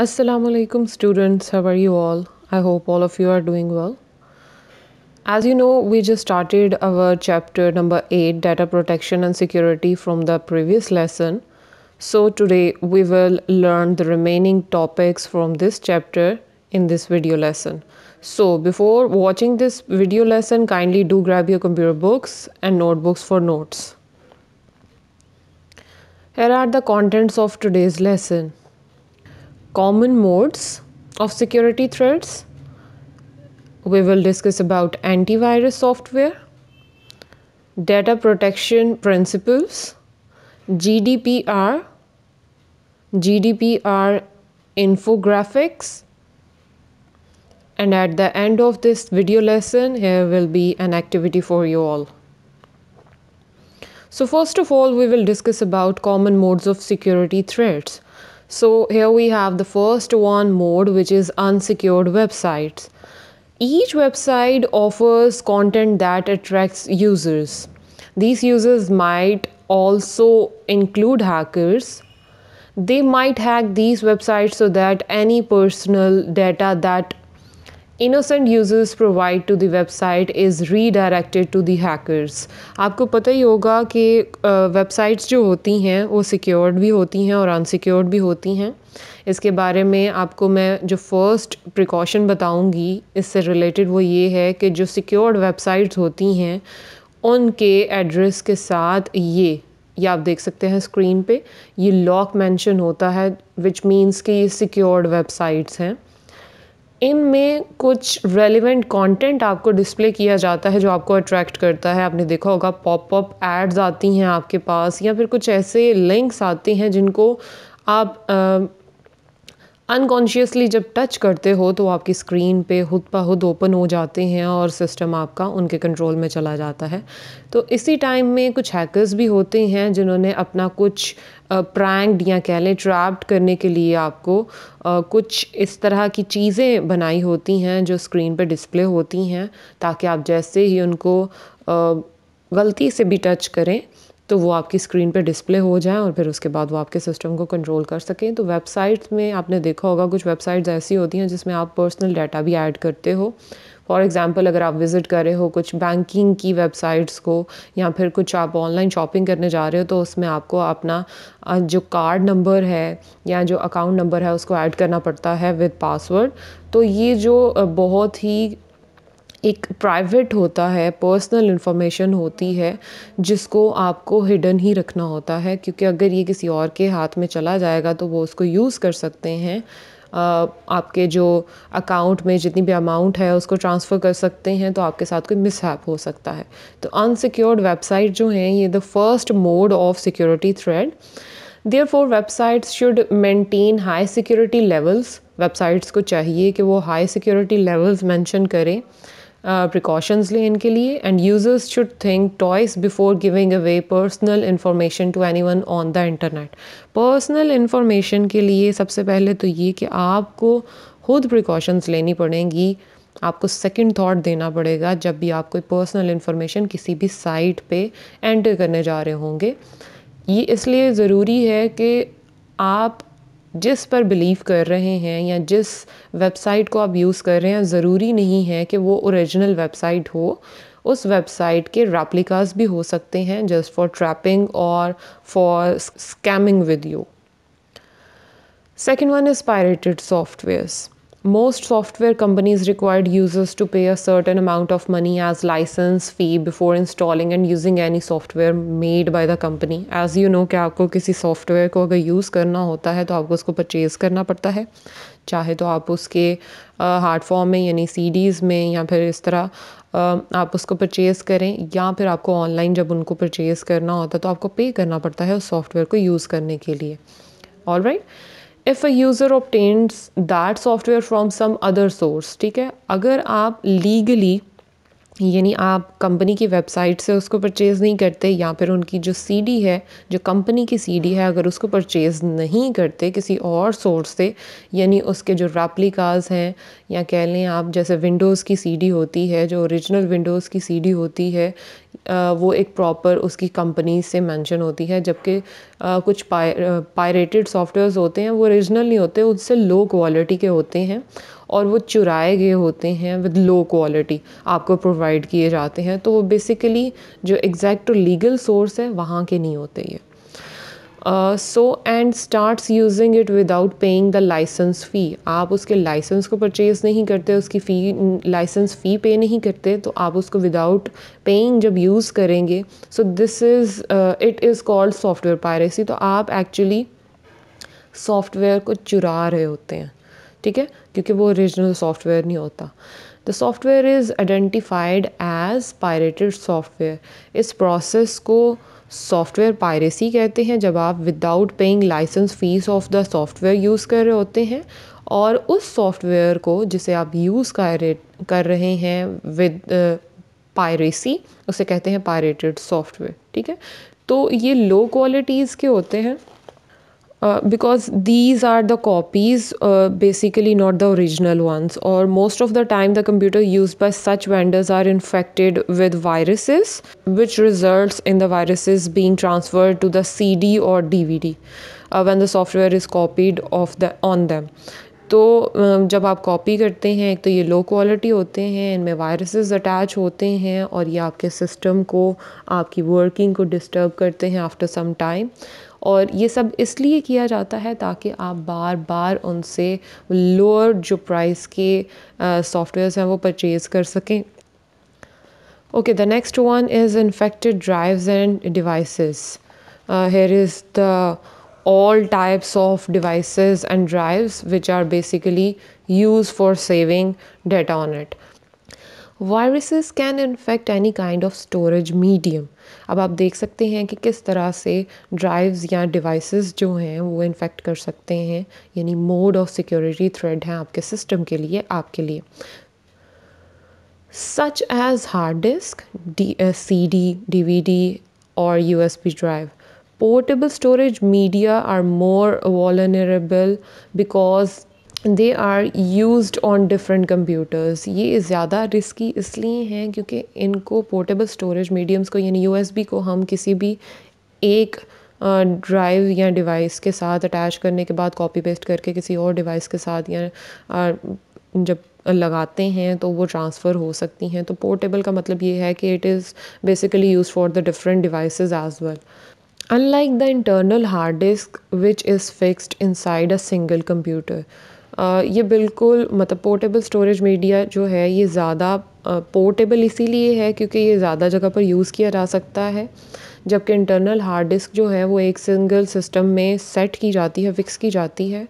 Assalamu alaikum students, how are you all? I hope all of you are doing well. As you know, we just started our chapter number 8, data protection and security, from the previous lesson. So today we will learn the remaining topics from this chapter in this video lesson. So before watching this video lesson, kindly do grab your computer books and notebooks for notes. Here are the contents of today's lesson. Common modes of security threats. We will discuss about antivirus software, data protection principles, GDPR, GDPR infographics, and at the end of this video lesson, here will be an activity for you all. So first of all, we will discuss about common modes of security threats. So here we have the first one mode, which is unsecured websites. Each website offers content that attracts users. These users might also include hackers. They might hack these websites so that any personal data that innocent users provide to the website is redirected to the hackers. आपको पता ही होगा कि websites जो होती हैं वो secured भी होती हैं और अनसिक्योर्ड भी होती हैं. इसके बारे में आपको मैं जो फर्स्ट प्रिकॉशन बताऊंगी इससे रिलेटेड वो ये है कि जो सिक्योर्ड वेबसाइट्स होती हैं उनके एड्रेस के साथ ये आप देख सकते हैं स्क्रीन पे, ये लॉक मेंशन होता है, विच मीन्स कि ये सिक्योर्ड वेबसाइट्स हैं. इनमें कुछ रेलिवेंट कंटेंट आपको डिस्प्ले किया जाता है जो आपको अट्रैक्ट करता है. आपने देखा होगा पॉपअप एड्स आती हैं आपके पास, या फिर कुछ ऐसे लिंक्स आते हैं जिनको आप अनकॉन्शियसली जब टच करते हो तो आपकी स्क्रीन पे खुद ब खुद ओपन हो जाते हैं और सिस्टम आपका उनके कंट्रोल में चला जाता है. तो इसी टाइम में कुछ हैकर्स भी होते हैं जिन्होंने अपना कुछ प्रैंक्ड या कह लें ट्रैप्ड करने के लिए आपको कुछ इस तरह की चीज़ें बनाई होती हैं जो स्क्रीन पे डिस्प्ले होती हैं, ताकि आप जैसे ही उनको गलती से भी टच करें तो वो आपकी स्क्रीन पे डिस्प्ले हो जाए और फिर उसके बाद वो आपके सिस्टम को कंट्रोल कर सकें. तो वेबसाइट्स में आपने देखा होगा कुछ वेबसाइट्स ऐसी होती हैं जिसमें आप पर्सनल डाटा भी ऐड करते हो. फॉर एग्ज़ाम्पल अगर आप विज़िट कर रहे हो कुछ बैंकिंग की वेबसाइट्स को, या फिर कुछ आप ऑनलाइन शॉपिंग करने जा रहे हो, तो उसमें आपको अपना जो कार्ड नंबर है या जो अकाउंट नंबर है उसको ऐड करना पड़ता है विद पासवर्ड. तो ये जो बहुत ही एक प्राइवेट होता है, पर्सनल इन्फॉर्मेशन होती है जिसको आपको हिडन ही रखना होता है, क्योंकि अगर ये किसी और के हाथ में चला जाएगा तो वो उसको यूज़ कर सकते हैं. आपके जो अकाउंट में जितनी भी अमाउंट है उसको ट्रांसफ़र कर सकते हैं, तो आपके साथ कोई मिसहैप हो सकता है. तो अनसिक्योर्ड वेबसाइट जो हैं ये the first mode of security threat. Therefore, websites should maintain high security levels. Websites को चाहिए कि वो हाई सिक्योरिटी लेवल्स मेंशन करें, प्रिकॉशंस लें इनके लिए. And users should think twice before giving away personal information to anyone on the internet. Personal information के लिए सबसे पहले तो ये कि आपको खुद प्रिकॉशंस लेनी पड़ेंगी, आपको सेकंड थॉट देना पड़ेगा जब भी आप कोई पर्सनल इन्फॉर्मेशन किसी भी साइट पे एंटर करने जा रहे होंगे. ये इसलिए ज़रूरी है कि आप जिस पर बिलीव कर रहे हैं या जिस वेबसाइट को आप यूज़ कर रहे हैं, ज़रूरी नहीं है कि वो ओरिजिनल वेबसाइट हो. उस वेबसाइट के रेप्लिकास भी हो सकते हैं जस्ट फॉर ट्रैपिंग और for scamming with you. Second one is pirated softwares. Most software companies required users to pay a certain amount of money as license fee before installing and using any software made by the company. As you know कि आपको किसी software को अगर use करना होता है तो आपको उसको परचेज़ करना पड़ता है, चाहे तो आप उसके हार्ड फॉर्म में यानी CDs में या फिर इस तरह आप उसको परचेज़ करें, या फिर आपको ऑनलाइन जब उनको परचेज़ करना होता है तो आपको पे करना पड़ता है उस सॉफ्टवेयर को यूज़ करने के लिए. All right. If a user obtains that software from some other source, ठीक है, अगर आप लीगली यानी आप कंपनी की वेबसाइट से उसको परचेज़ नहीं करते, या फिर उनकी जो CD है, जो कंपनी की CD है, अगर उसको परचेज़ नहीं करते किसी और सोर्स से, यानी उसके जो रेप्लिकास हैं, या कह लें आप जैसे विंडोज़ की CD होती है, जो ओरिजिनल विंडोज़ की CD होती है, वो एक प्रॉपर उसकी कंपनी से मेंशन होती है, जबकि कुछ पायरेटेड सॉफ्टवेयर्स होते हैं वो ओरिजिनल नहीं होते, उससे लो क्वालिटी के होते हैं और वो चुराए गए होते हैं विद लो क्वालिटी आपको प्रोवाइड किए जाते हैं। तो वो बेसिकली जो एग्जैक्ट लीगल सोर्स है वहाँ के नहीं होते ये। And starts using it without paying the licence fee. आप उसके लाइसेंस को परचेज़ नहीं करते, उसकी लाइसेंस फ़ी पे नहीं करते, तो आप उसको विदाउट पेइंग जब यूज़ करेंगे, so this is it is called software piracy. तो आप एक्चुअली सॉफ्टवेयर को चुरा रहे होते हैं, ठीक है, क्योंकि वो ओरिजिनल सॉफ्टवेयर नहीं होता। The software is identified as pirated software. इस प्रोसेस को सॉफ्टवेयर पायरेसी कहते हैं, जब आप without paying license fees of the software use कर रहे होते हैं और उस सॉफ्टवेयर को जिसे आप यूज़ कर रहे हैं विद पायरेसी, उसे कहते हैं पायरेटेड सॉफ्टवेयर, ठीक है। तो ये लो क्वालिटीज़ के होते हैं because these are the copies, basically not the original ones, or most of the time the computer used by such vendors are infected with viruses, which results in the viruses being transferred to the CD or DVD when the software is copied on them. तो जब आप copy करते हैं, एक तो ये low quality होते हैं, इनमें वायरसेस अटैच होते हैं और ये आपके सिस्टम को, आपकी वर्किंग को डिस्टर्ब करते हैं आफ्टर सम टाइम। और ये सब इसलिए किया जाता है ताकि आप बार बार उनसे लोअर जो प्राइस के सॉफ्टवेयर्स हैं वो परचेज़ कर सकें। Okay, the next one is infected drives end devices. Here is the all types of devices and drives which are basically used for saving data on it. Viruses can infect any kind of storage medium. अब आप देख सकते हैं कि किस तरह से drives या डिवाइसेस जो हैं वो इन्फेक्ट कर सकते हैं, यानी मोड ऑफ सिक्योरिटी थ्रेड है आपके सिस्टम के लिए, आपके लिए। Such as hard disk, CD, DVD or USB drive. Portable storage media are more vulnerable because they are used on different computers. ये ज़्यादा रिस्की इसलिए हैं क्योंकि इनको पोर्टेबल स्टोरेज मीडियम्स को, यानी USB को हम किसी भी एक ड्राइव या डिवाइस के साथ अटैच करने के बाद कॉपी पेस्ट करके किसी और डिवाइस के साथ या जब लगाते हैं तो वो ट्रांसफ़र हो सकती हैं। तो पोर्टेबल का मतलब ये है कि it is basically use for the different devices as well, unlike the internal hard disk which is fixed inside a single computer. ये बिल्कुल मतलब पोर्टेबल स्टोरेज मीडिया जो है ये ज़्यादा पोर्टेबल इसीलिए है क्योंकि ये ज़्यादा जगह पर यूज़ किया जा सकता है, जबकि इंटरनल हार्ड डिस्क जो है वो एक सिंगल सिस्टम में सेट की जाती है, फिक्स की जाती है,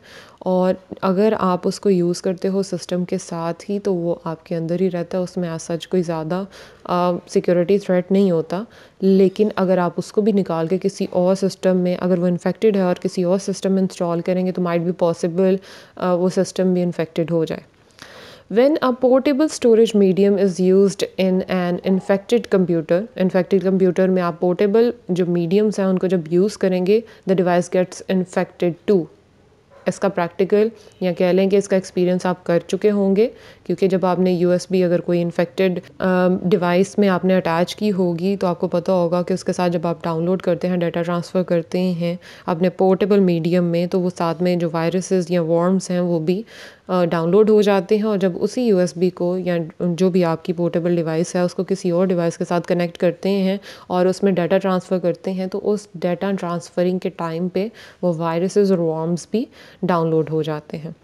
और अगर आप उसको यूज़ करते हो सिस्टम के साथ ही तो वो आपके अंदर ही रहता है, उसमें आज सच कोई ज़्यादा सिक्योरिटी थ्रेट नहीं होता। लेकिन अगर आप उसको भी निकाल के किसी और सिस्टम में, अगर वो इन्फेक्टेड है और किसी और सिस्टम में इंस्टॉल करेंगे तो माइट बी पॉसिबल वो सिस्टम भी इन्फेक्टेड हो जाए। When a portable storage medium is used in an infected computer में आप portable जो mediums हैं उनको जब use करेंगे, the device gets infected too. इसका प्रैक्टिकल या कह लें कि इसका एक्सपीरियंस आप कर चुके होंगे, क्योंकि जब आपने USB अगर कोई इन्फेक्टेड डिवाइस में आपने अटैच की होगी तो आपको पता होगा कि उसके साथ जब आप डाउनलोड करते हैं, डाटा ट्रांसफ़र करते हैं अपने पोर्टेबल मीडियम में, तो वो साथ में जो वायरसेस या वर्म्स हैं वो भी डाउनलोड हो जाते हैं। और जब उसी USB को या जो भी आपकी पोर्टेबल डिवाइस है उसको किसी और डिवाइस के साथ कनेक्ट करते हैं और उसमें डाटा ट्रांसफ़र करते हैं, तो उस डाटा ट्रांसफरिंग के टाइम पे वो वायरसेस और वर्म्स भी डाउनलोड हो जाते हैं।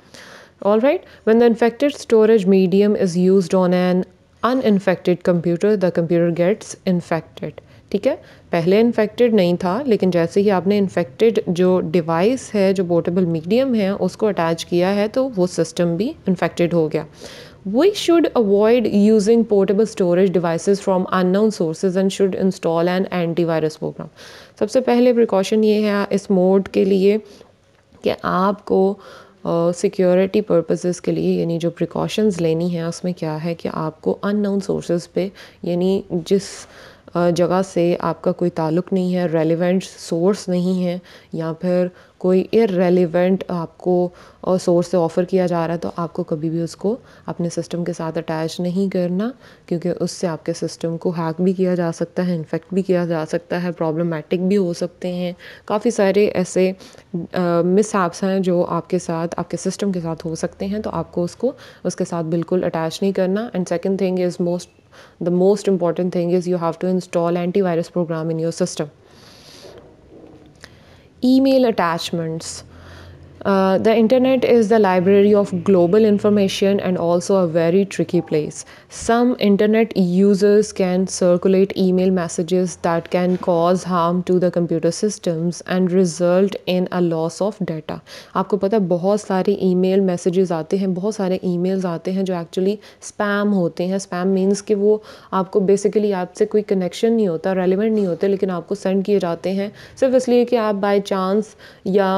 All right, when the infected storage medium is used on an uninfected computer, the computer gets infected. ठीक है, पहले इन्फेक्टेड नहीं था, लेकिन जैसे ही आपने इन्फेक्टेड जो डिवाइस है, जो पोर्टेबल मीडियम है, उसको अटैच किया है तो वो सिस्टम भी इन्फेक्टेड हो गया। We should avoid using portable storage devices from unknown sources and should install an antivirus program. सबसे पहले प्रिकॉशन ये है इस मोड के लिए कि आपको सिक्योरिटी पर्पसेस के लिए, यानी जो प्रिकॉशंस लेनी है उसमें क्या है कि आपको अननोन सोर्सेज पे, यानी जिस जगह से आपका कोई ताल्लुक़ नहीं है, रेलिवेंट सोर्स नहीं है, या फिर कोई इररेलेवेंट आपको सोर्स से ऑफ़र किया जा रहा है, तो आपको कभी भी उसको अपने सिस्टम के साथ अटैच नहीं करना, क्योंकि उससे आपके सिस्टम को हैक भी किया जा सकता है, इन्फेक्ट भी किया जा सकता है, प्रॉब्लमेटिक भी हो सकते हैं। काफ़ी सारे ऐसे मिसहैप्स हैं जो आपके साथ, आपके सिस्टम के साथ हो सकते हैं, तो आपको उसको उसके साथ बिल्कुल अटैच नहीं करना। And second thing is the most important thing is you have to install antivirus program in your system. Email attachments. The internet is the library of global information and also a very tricky place. Some internet users can circulate email messages that can cause harm to the computer systems and result in a loss of data. आपको पता है बहुत सारे email messages आते हैं, बहुत सारे emails आते हैं जो actually spam होते हैं. Spam means कि वो आपको basically आपसे कोई connection नहीं होता, relevant नहीं होते, लेकिन आपको send किए जाते हैं सिर्फ इसलिए कि आप by chance या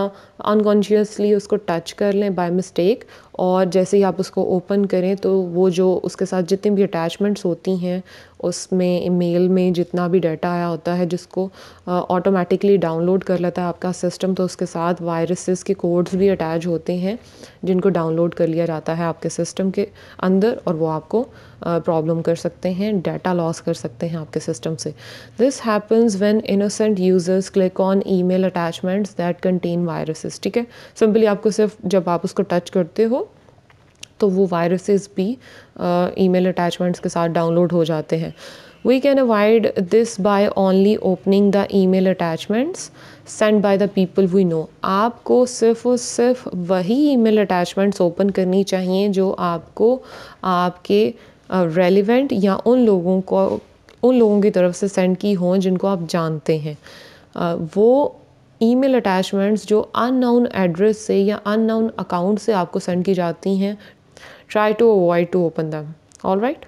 अनकॉन्शियसली उसको टच कर लें बाय मिस्टेक, और जैसे ही आप उसको ओपन करें तो वो जो उसके साथ जितनी भी अटैचमेंट्स होती हैं उसमें ईमेल में जितना भी डाटा आया होता है जिसको ऑटोमेटिकली डाउनलोड कर लेता है आपका सिस्टम, तो उसके साथ वायरसेस के कोड्स भी अटैच होते हैं जिनको डाउनलोड कर लिया जाता है आपके सिस्टम के अंदर, और वो आपको प्रॉब्लम कर सकते हैं, डाटा लॉस कर सकते हैं आपके सिस्टम से. This happens when innocent users click on email attachments that contain viruses. ठीक है, सिंपली आपको सिर्फ जब आप उसको टच करते हो तो वो वायरसेस भी ईमेल अटैचमेंट्स के साथ डाउनलोड हो जाते हैं. We can avoid this by only opening the email attachments sent by the people we know. आपको सिर्फ और सिर्फ वही email attachments ओपन करनी चाहिए जो आपको आपके रेलिवेंट या उन लोगों की तरफ से सेंड की हों जिनको आप जानते हैं. वो ईमेल अटैचमेंट्स जो अननोन एड्रेस से या अननोन अकाउंट से आपको सेंड की जाती हैं, try to avoid to open them. Alright.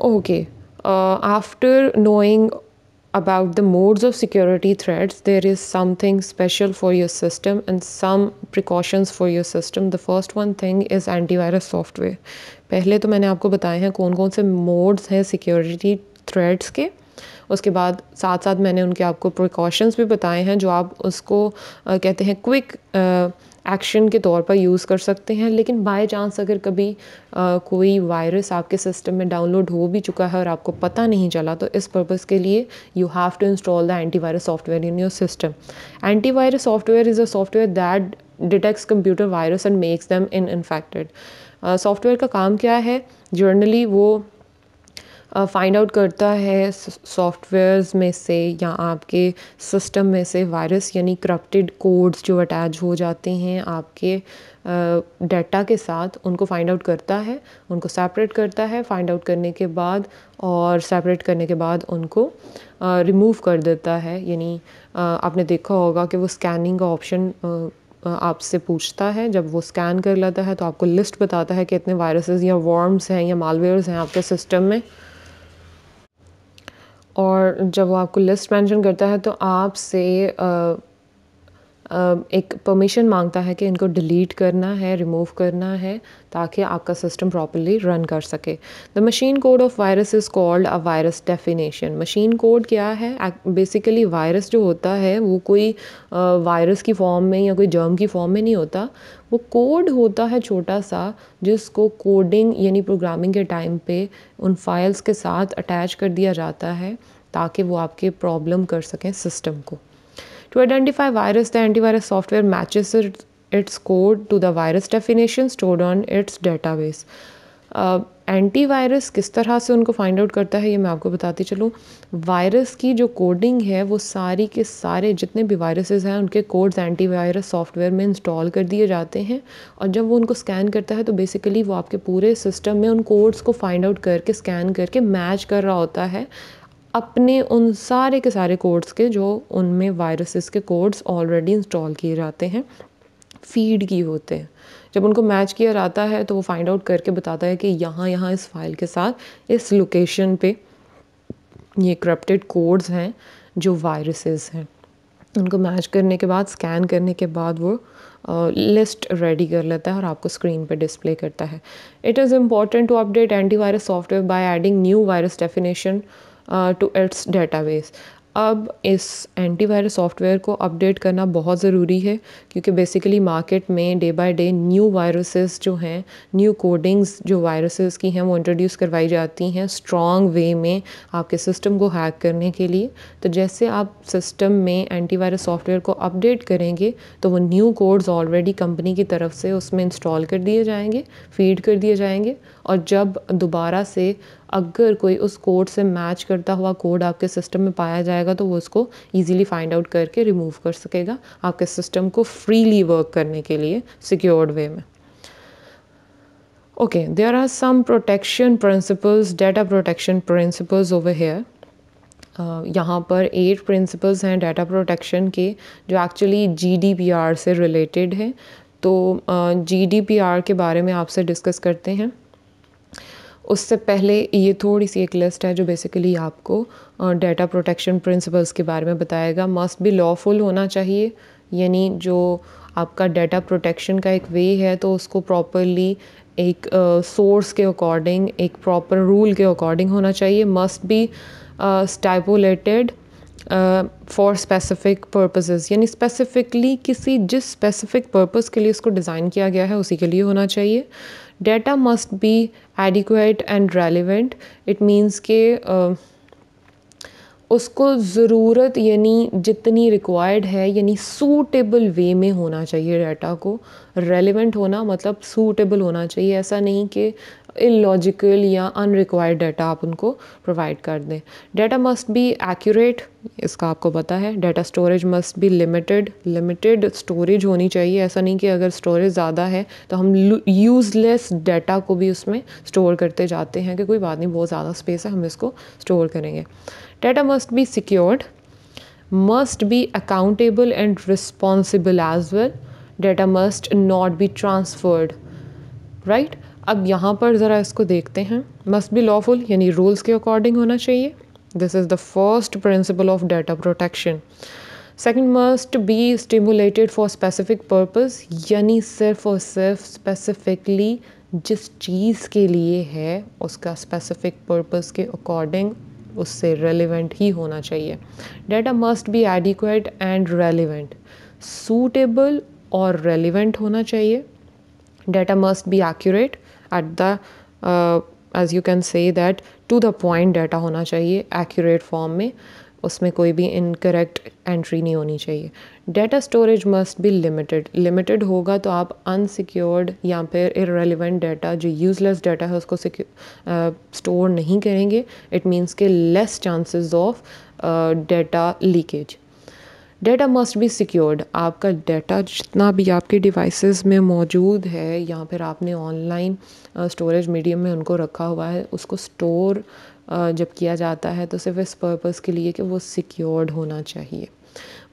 Okay, after knowing about the modes of security threats, there is something special for your system and some precautions for your system. The first one thing is antivirus software. पहले तो मैंने आपको बताए हैं कौन कौन से modes हैं सिक्योरिटी थ्रेट्स के, उसके बाद साथ साथ मैंने उनके आपको प्रिकॉशंस भी बताए हैं जो आप उसको कहते हैं क्विक एक्शन के तौर पर यूज़ कर सकते हैं. लेकिन बाय चांस अगर कभी कोई वायरस आपके सिस्टम में डाउनलोड हो भी चुका है और आपको पता नहीं चला, तो इस पर्पज़ के लिए you have to install the antivirus software in your system. Antivirus software is a software that detects computer virus and makes them infected. Software का काम क्या है? जनरली वो फाइंड आउट करता है सॉफ्टवेयर्स में से या आपके सिस्टम में से वायरस यानी करप्टेड कोड्स जो अटैच हो जाते हैं आपके डाटा के साथ, उनको फाइंड आउट करता है, उनको सेपरेट करता है, फाइंड आउट करने के बाद और सेपरेट करने के बाद उनको रिमूव कर देता है. यानी आपने देखा होगा कि वो स्कैनिंग का ऑप्शन आपसे पूछता है. जब वो स्कैन कर लेता है तो आपको लिस्ट बताता है कि इतने वायरसेस या वर्म्स हैं या मालवेयर्स हैं आपके सिस्टम में, और जब वो आपको लिस्ट मेंशन करता है तो आपसे एक परमिशन मांगता है कि इनको डिलीट करना है, रिमूव करना है, ताकि आपका सिस्टम प्रॉपर्ली रन कर सके. The machine code of virus is called a virus definition. Machine code क्या है? बेसिकली वायरस जो होता है वो कोई वायरस की फॉर्म में या कोई जर्म की फॉर्म में नहीं होता. वो कोड होता है छोटा सा, जिसको कोडिंग यानी प्रोग्रामिंग के टाइम पे उन फाइल्स के साथ अटैच कर दिया जाता है ताकि वो आपके प्रॉब्लम कर सकें सिस्टम को. To identify virus, the antivirus software matches its code to the virus definition stored on its database. Antivirus किस तरह से उनको फाइंड आउट करता है ये मैं आपको बताती चलूँ. वायरस की जो कोडिंग है वो सारी के सारे जितने भी वायरसेस हैं उनके कोड्स एंटीवायरस सॉफ्टवेयर में इंस्टॉल कर दिए जाते हैं, और जब वो उनको स्कैन करता है तो बेसिकली वो आपके पूरे सिस्टम में उन कोड्स को फाइंड आउट करके स्कैन करके मैच कर रहा होता है अपने उन सारे के सारे कोड्स के जो उनमें वायरसेस के कोड्स ऑलरेडी इंस्टॉल किए जाते हैं, फीड किए होते हैं. जब उनको मैच किया जाता है तो वो फाइंड आउट करके बताता है कि यहाँ इस फाइल के साथ इस लोकेशन पे ये करप्टेड कोड्स हैं जो वायरसेस हैं. उनको मैच करने के बाद, स्कैन करने के बाद वो लिस्ट रेडी कर लेता है और आपको स्क्रीन पे डिस्प्ले करता है. It is important to update antivirus software by adding new virus definition to its database. अब इस एंटीवायरस सॉफ्टवेयर को अपडेट करना बहुत ज़रूरी है, क्योंकि बेसिकली मार्केट में day by day new viruses जो हैं, न्यू कोडिंग्स जो वायरसेस की हैं वो इंट्रोड्यूस करवाई जाती हैं स्ट्रॉन्ग वे में आपके सिस्टम को हैक करने के लिए। तो जैसे आप सिस्टम में एंटीवायरस सॉफ्टवेयर को अपडेट करेंगे तो वो न्यू कोड्स ऑलरेडी कंपनी की तरफ से उसमें इंस्टॉल कर दिए जाएंगे, फीड कर दिए जाएंगे, और जब दोबारा से अगर कोई उस कोड से मैच करता हुआ कोड आपके सिस्टम में पाया जाएगा तो वो उसको ईजिली फाइंड आउट करके रिमूव कर सकेगा आपके सिस्टम को फ्रीली वर्क करने के लिए सिक्योर्ड वे में। Okay, there are some protection principles, data protection principles over here. यहाँ पर 8 प्रिंसिपल्स हैं डाटा प्रोटेक्शन के जो एक्चुअली GDPR से रिलेटेड हैं। तो GDPR के बारे में आपसे डिस्कस करते हैं। उससे पहले ये थोड़ी सी एक लिस्ट है जो बेसिकली आपको डाटा प्रोटेक्शन प्रिंसिपल्स के बारे में बताएगा। मस्ट बी लॉफुल होना चाहिए, यानी जो आपका डाटा प्रोटेक्शन का एक वे है तो उसको प्रॉपरली एक सोर्स के अकॉर्डिंग, एक प्रॉपर रूल के अकॉर्डिंग होना चाहिए। Must be stipulated for specific purposes, यानी स्पेसिफिकली किसी जिस स्पेसिफिक पर्पस के लिए इसको डिज़ाइन किया गया है उसी के लिए होना चाहिए। Data must be adequate and relevant. It means के उसको ज़रूरत यानी जितनी रिक्वायर्ड है, यानी सूटेबल वे में होना चाहिए डाटा को। रेलिवेंट होना मतलब सूटेबल होना चाहिए, ऐसा नहीं कि इलॉजिकल या अनरिक्वायर्ड डाटा आप उनको प्रोवाइड कर दें। डाटा मस्ट बी एक्यूरेट, इसका आपको पता है। Data storage must be limited storage होनी चाहिए। ऐसा नहीं कि अगर स्टोरेज ज़्यादा है तो हम यूज़लेस डाटा को भी उसमें स्टोर करते जाते हैं कि कोई बात नहीं, बहुत ज़्यादा स्पेस है, हम इसको स्टोर करेंगे। Data must be secured, must be accountable and responsible as well. Data must not be transferred, right? अब यहाँ पर ज़रा इसको देखते हैं। must be lawful यानी रूल्स के अकॉर्डिंग होना चाहिए। This is the first principle of data protection. Second, must be stimulated for specific purpose, यानी सिर्फ और सिर्फ specifically जिस चीज़ के लिए है उसका specific purpose के अकॉर्डिंग उससे रेलिवेंट ही होना चाहिए। Data must be adequate and relevant, suitable और रेलिवेंट होना चाहिए। Data must be accurate at the age you can say that to the point data होना चाहिए एक्यूरेट फॉर्म में, उसमें कोई भी इनकरेक्ट एंट्री नहीं होनी चाहिए। Data storage must be limited होगा तो आप अनसिक्योर्ड या फिर इररेलेवेंट डाटा जो यूज़लेस डाटा है उसको स्टोर नहीं करेंगे। इट मीन्स के less chances of data leakage. Data must B secured, आपका डाटा जितना भी आपके डिवाइसेस में मौजूद है या फिर आपने ऑनलाइन स्टोरेज मीडियम में उनको रखा हुआ है, उसको स्टोर जब किया जाता है तो सिर्फ इस पर्पस के लिए कि वो सिक्योर्ड होना चाहिए।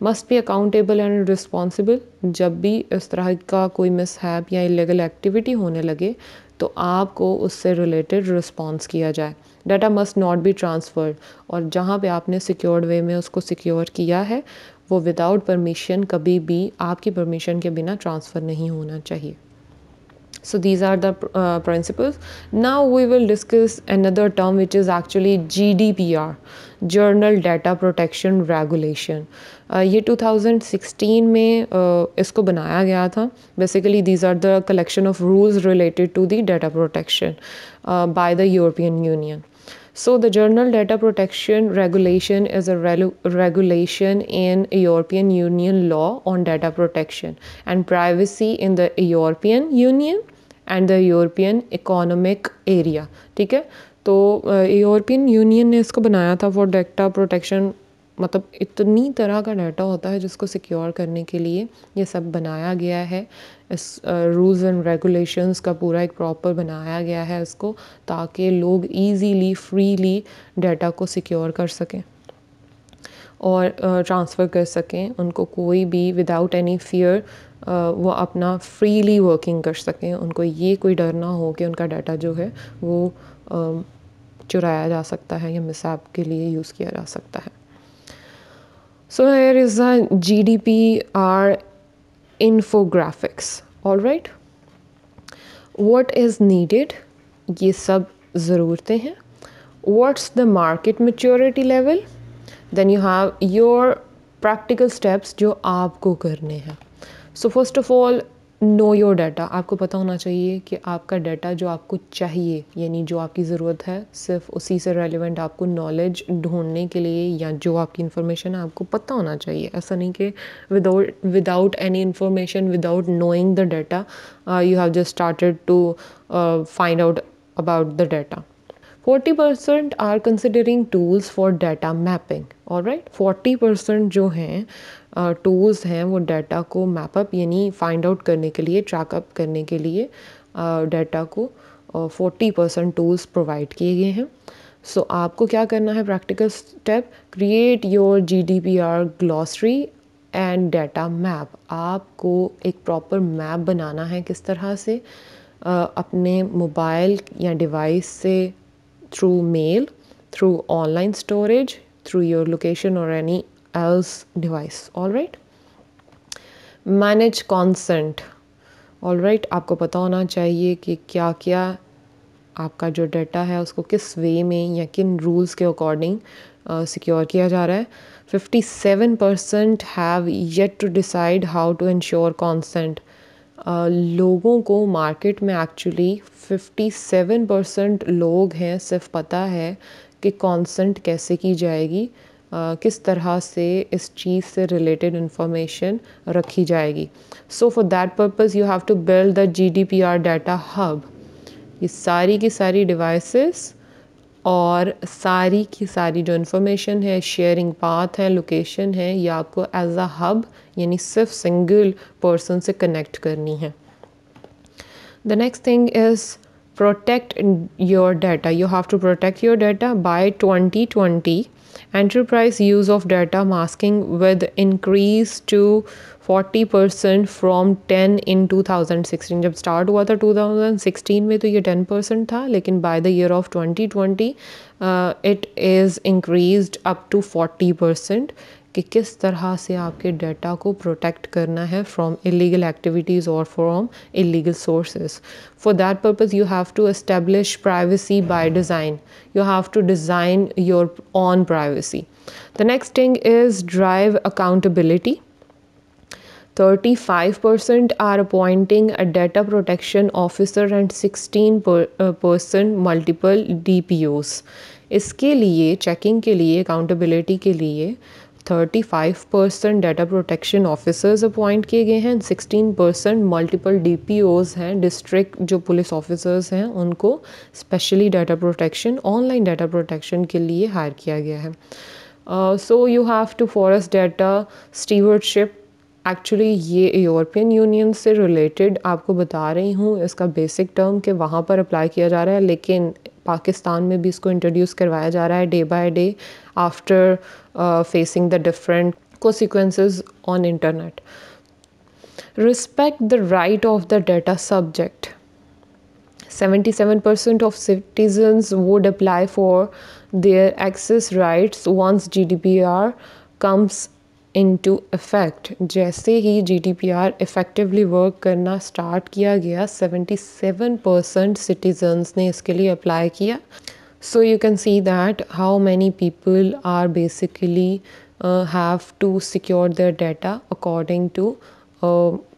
Must be accountable and responsible, जब भी इस तरह का कोई मिसहैप या इलीगल एक्टिविटी होने लगे तो आपको उससे रिलेटेड रिस्पॉन्स किया जाए। Data must not be transferred, और जहाँ पे आपने सिक्योर्ड वे में उसको सिक्योर किया है वो विदाउट परमिशन, कभी भी आपकी परमिशन के बिना ट्रांसफ़र नहीं होना चाहिए। So these are the principles. Now we will discuss another term which is actually GDPR, Journal Data Protection Regulation. ये 2016 में इसको बनाया गया था। Basically these are the collection of rules related to the data protection by the European Union. So the Journal Data Protection Regulation is a regulation in European Union law on data protection and privacy in the European Union and the European Economic Area। ठीक है, तो European union ने इसको बनाया था for data protection. मतलब इतनी तरह का डाटा होता है जिसको सिक्योर करने के लिए ये सब बनाया गया है। इस रूल्स एंड रेगुलेशंस का पूरा एक प्रॉपर बनाया गया है इसको, ताकि लोग इजीली फ्रीली डाटा को सिक्योर कर सकें और ट्रांसफ़र कर सकें। उनको कोई भी विदाउट एनी फियर वो अपना फ्रीली वर्किंग कर सकें। उनको ये कोई डर ना हो कि उनका डाटा जो है वो चुराया जा सकता है या मिसहैप के लिए यूज़ किया जा सकता है। So here is the GDPR infographics. All right. What is needed? ये सब ज़रूरतें हैं। What's the market maturity level? Then you have your practical steps जो आपको करने हैं. So first of all, know your data. आपको पता होना चाहिए कि आपका डाटा जो आपको चाहिए, यानी जो आपकी ज़रूरत है, सिर्फ उसी से रेलिवेंट आपको नॉलेज ढूंढने के लिए या जो आपकी इन्फॉर्मेशन है आपको पता होना चाहिए. ऐसा नहीं कि without any information, without knowing the data, you have just started to find out about the data. 40% are considering tools for data mapping. Alright, 40% जो हैं टूल्स हैं वो डाटा को मैपअप यानी फाइंड आउट करने के लिए, ट्रैकअप करने के लिए डाटा को 40% टूल्स प्रोवाइड किए गए हैं. सो आपको क्या करना है? Practical step, create your GDPR glossary and data map. आपको एक प्रॉपर मैप बनाना है किस तरह से अपने मोबाइल या डिवाइस से, through mail, through online storage, through your location और any else device. All right, manage consent. All right, आपको पता होना चाहिए कि क्या क्या आपका जो डाटा है उसको किस वे में या किन रूल्स के अकॉर्डिंग सिक्योर किया जा रहा है. 57% have yet to decide how to ensure consent. लोगों को मार्केट में एक्चुअली 57% लोग हैं सिर्फ पता है कि कॉन्सेंट कैसे की जाएगी, किस तरह से इस चीज़ से रिलेटेड इंफॉर्मेशन रखी जाएगी. So for that purpose you have to build the GDPR data hub. ये सारी की सारी डिवाइसेस और सारी की सारी जो इन्फॉर्मेशन है, शेयरिंग पाथ है, लोकेशन है, ये आपको एज अ हब यानी सिर्फ सिंगल पर्सन से कनेक्ट करनी है. The next thing is protect your data. You have to protect your data by 2020. Enterprise use of data masking with increase to 40% from 10 in 2016. जब start हुआ था 2016 में तो ये 10% था, लेकिन by the year of 2020 it is increased up to 40%. कि किस तरह से आपके डाटा को प्रोटेक्ट करना है फ्रॉम इलीगल एक्टिविटीज़ और from illegal sources. For that purpose you have to establish privacy by design. You have to design your own privacy. The next thing is drive accountability. 35% are appointing a data protection officer and 16% multiple DPOs. इसके लिए, checking के लिए, accountability के लिए 35% data protection officers appoint किए गए हैं, 16% multiple DPOs हैं, डिस्ट्रिक्ट जो पुलिस ऑफिसर्स हैं उनको specially data protection, online data protection के लिए हायर किया गया है. So you have to foster data stewardship. Actually ये यूरोपियन यूनियन से रिलेटेड आपको बता रही हूँ, इसका बेसिक टर्म कि वहाँ पर अप्लाई किया जा रहा है, लेकिन पाकिस्तान में भी इसको इंट्रोड्यूस करवाया जा रहा है day by day after facing the different consequences on internet. Respect the right of the data subject. 77% of citizens would apply for their access rights once GDPR comes into effect. जैसे ही GDPR effectively work करना start किया गया, 77% citizens ने इसके लिए apply किया. So you can see that how many people are basically have to secure their data according to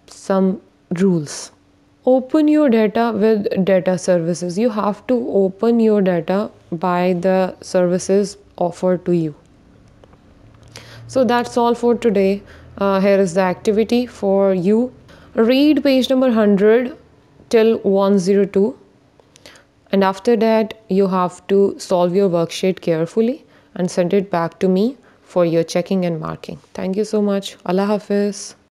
some rules. Open your data with data services. You have to open your data by the services offered to you. So that's all for today. Here is the activity for you. Read page number 100 till 102. And after that, you have to solve your worksheet carefully and send it back to me for your checking and marking. Thank you so much. Allah Hafiz.